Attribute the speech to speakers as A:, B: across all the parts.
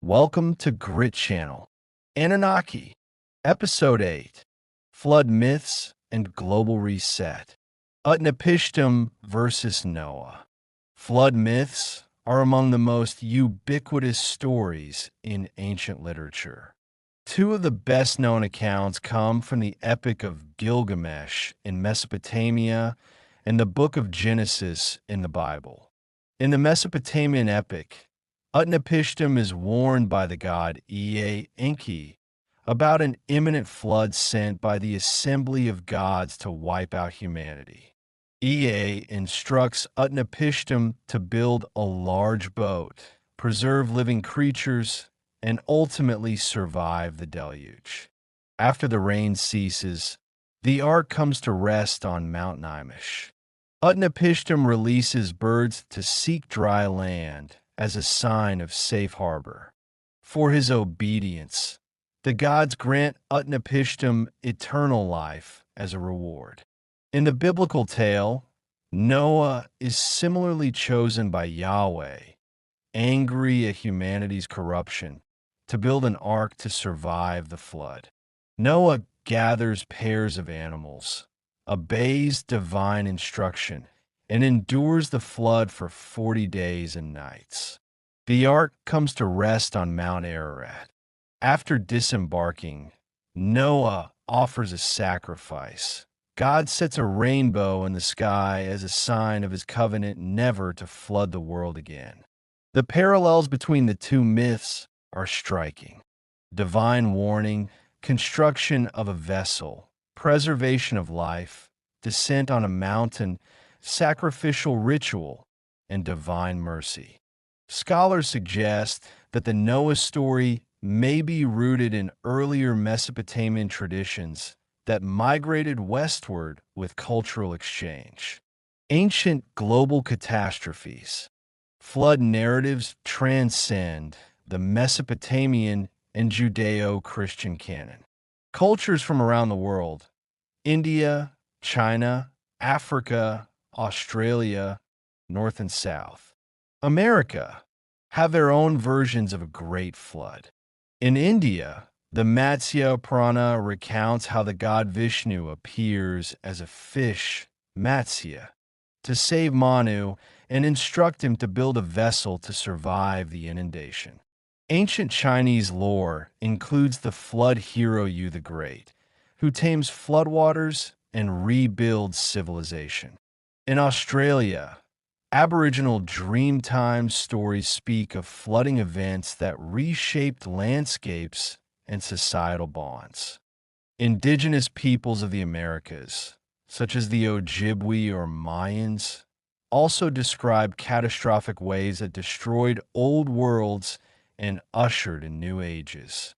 A: Welcome to Grit Channel. Anunnaki, Episode 8, Flood Myths and Global Reset. Utnapishtim versus Noah. Flood myths are among the most ubiquitous stories in ancient literature. Two of the best-known accounts come from the Epic of Gilgamesh in Mesopotamia and the Book of Genesis in the Bible. In the Mesopotamian epic, Utnapishtim is warned by the god Enki about an imminent flood sent by the assembly of gods to wipe out humanity. Instructs Utnapishtim to build a large boat, preserve living creatures, and ultimately survive the deluge. After the rain ceases, the ark comes to rest on Mount Nimish. Utnapishtim releases birds to seek dry land as a sign of safe harbor. For his obedience, the gods grant Utnapishtim eternal life as a reward. In the biblical tale, Noah is similarly chosen by Yahweh, angry at humanity's corruption, to build an ark to survive the flood. Noah gathers pairs of animals, obeys divine instruction, and endures the flood for 40 days and nights. The ark comes to rest on Mount Ararat. After disembarking, Noah offers a sacrifice. God sets a rainbow in the sky as a sign of his covenant never to flood the world again. The parallels between the two myths are striking. Divine warning, construction of a vessel, preservation of life, descent on a mountain, sacrificial ritual, and divine mercy. Scholars suggest that the Noah story may be rooted in earlier Mesopotamian traditions that migrated westward with cultural exchange. Ancient global catastrophes. Flood narratives transcend the Mesopotamian and Judeo-Christian canon. Cultures from around the world, India, China, Africa, Australia, North and South, America, have their own versions of a great flood. In India, the Matsya Purana recounts how the god Vishnu appears as a fish, Matsya, to save Manu and instruct him to build a vessel to survive the inundation. Ancient Chinese lore includes the flood hero Yu the Great, who tames floodwaters and rebuilds civilization. In Australia, Aboriginal Dreamtime stories speak of flooding events that reshaped landscapes and societal bonds. Indigenous peoples of the Americas, such as the Ojibwe or Mayans, also describe catastrophic ways that destroyed old worlds and ushered in new ages.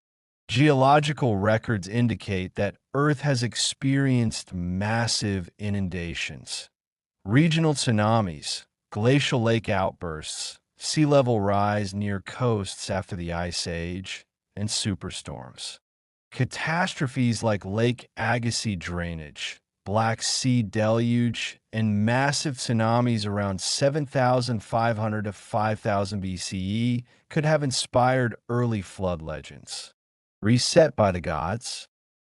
A: Geological records indicate that Earth has experienced massive inundations, regional tsunamis, glacial lake outbursts, sea level rise near coasts after the Ice Age, and superstorms. Catastrophes like Lake Agassiz drainage, Black Sea deluge, and massive tsunamis around 7,500 to 5,000 BCE could have inspired early flood legends. Reset by the gods.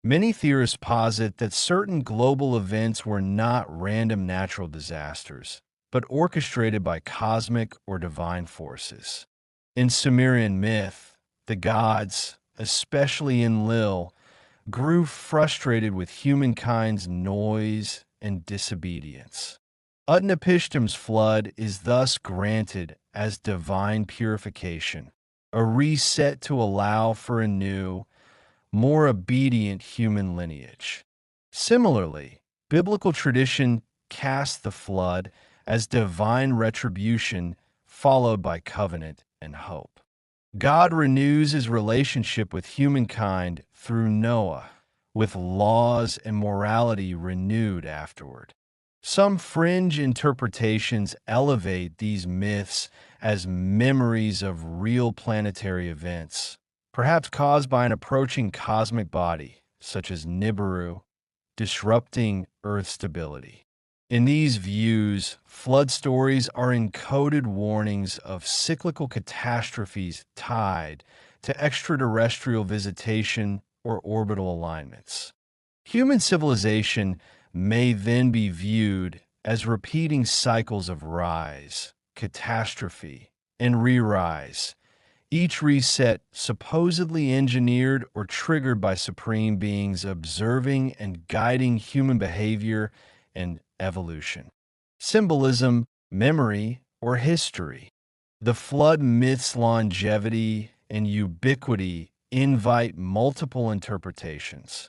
A: Many theorists posit that certain global events were not random natural disasters, but orchestrated by cosmic or divine forces. In Sumerian myth, the gods, especially Enlil, grew frustrated with humankind's noise and disobedience. Utnapishtim's flood is thus granted as divine purification, a reset to allow for a new, more obedient human lineage. Similarly, biblical tradition casts the flood as divine retribution followed by covenant and hope. God renews his relationship with humankind through Noah, with laws and morality renewed afterward. Some fringe interpretations elevate these myths as memories of real planetary events, perhaps caused by an approaching cosmic body, such as Nibiru, disrupting Earth stability. In these views, flood stories are encoded warnings of cyclical catastrophes tied to extraterrestrial visitation or orbital alignments. Human civilization may then be viewed as repeating cycles of rise, catastrophe, and re-rise, each reset supposedly engineered or triggered by supreme beings observing and guiding human behavior and evolution. Symbolism, memory, or history. The flood myth's longevity and ubiquity invite multiple interpretations.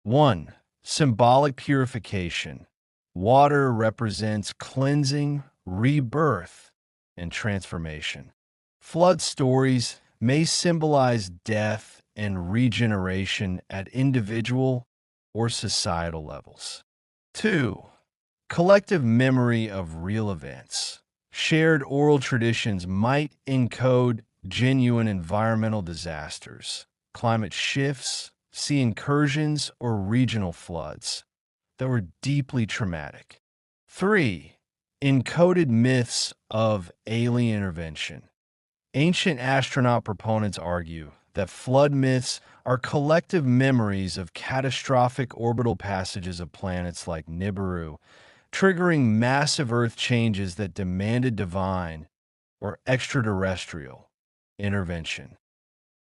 A: 1. Symbolic purification. Water represents cleansing, rebirth, and transformation. Flood stories may symbolize death and regeneration at individual or societal levels. 2. Collective memory of real events. Shared oral traditions might encode genuine environmental disasters, climate shifts, sea incursions, or regional floods that were deeply traumatic. 3. Encoded myths of alien intervention. Ancient astronaut proponents argue that flood myths are collective memories of catastrophic orbital passages of planets like Nibiru, triggering massive Earth changes that demanded divine or extraterrestrial intervention.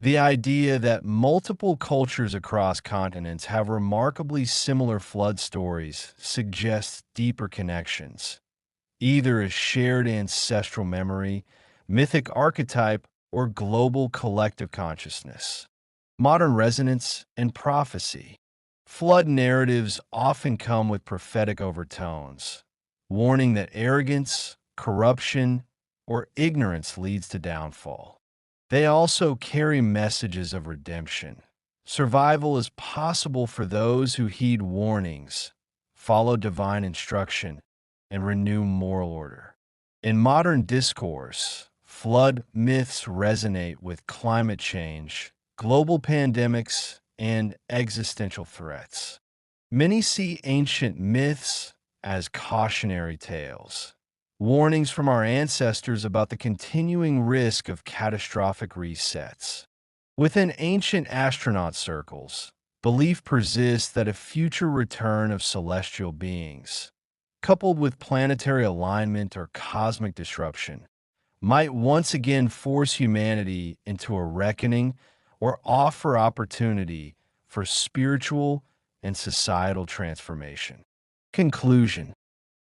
A: The idea that multiple cultures across continents have remarkably similar flood stories suggests deeper connections, either a shared ancestral memory, mythic archetype, or global collective consciousness. Modern resonance and prophecy. Flood narratives often come with prophetic overtones, warning that arrogance, corruption, or ignorance leads to downfall. They also carry messages of redemption. Survival is possible for those who heed warnings, follow divine instruction, and renew moral order. In modern discourse, flood myths resonate with climate change, global pandemics, and existential threats. Many see ancient myths as cautionary tales, warnings from our ancestors about the continuing risk of catastrophic resets. Within ancient astronaut circles, belief persists that a future return of celestial beings, coupled with planetary alignment or cosmic disruption, might once again force humanity into a reckoning or offer opportunity for spiritual and societal transformation. Conclusion.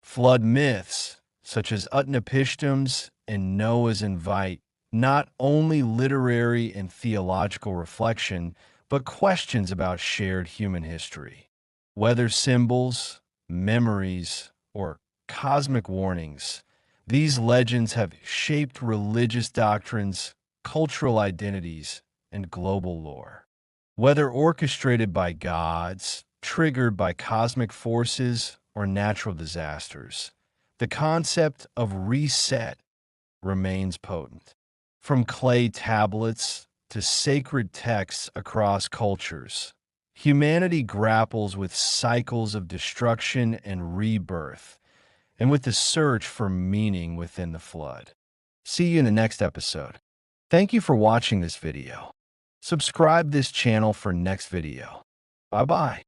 A: Flood myths, such as Utnapishtim's and Noah's, invite not only literary and theological reflection, but questions about shared human history. Whether symbols, memories, or cosmic warnings, these legends have shaped religious doctrines, cultural identities, and global lore. Whether orchestrated by gods, triggered by cosmic forces, or natural disasters, the concept of reset remains potent. From clay tablets to sacred texts across cultures, humanity grapples with cycles of destruction and rebirth, and with the search for meaning within the flood. See you in the next episode. Thank you for watching this video. Subscribe this channel for next video. Bye-bye.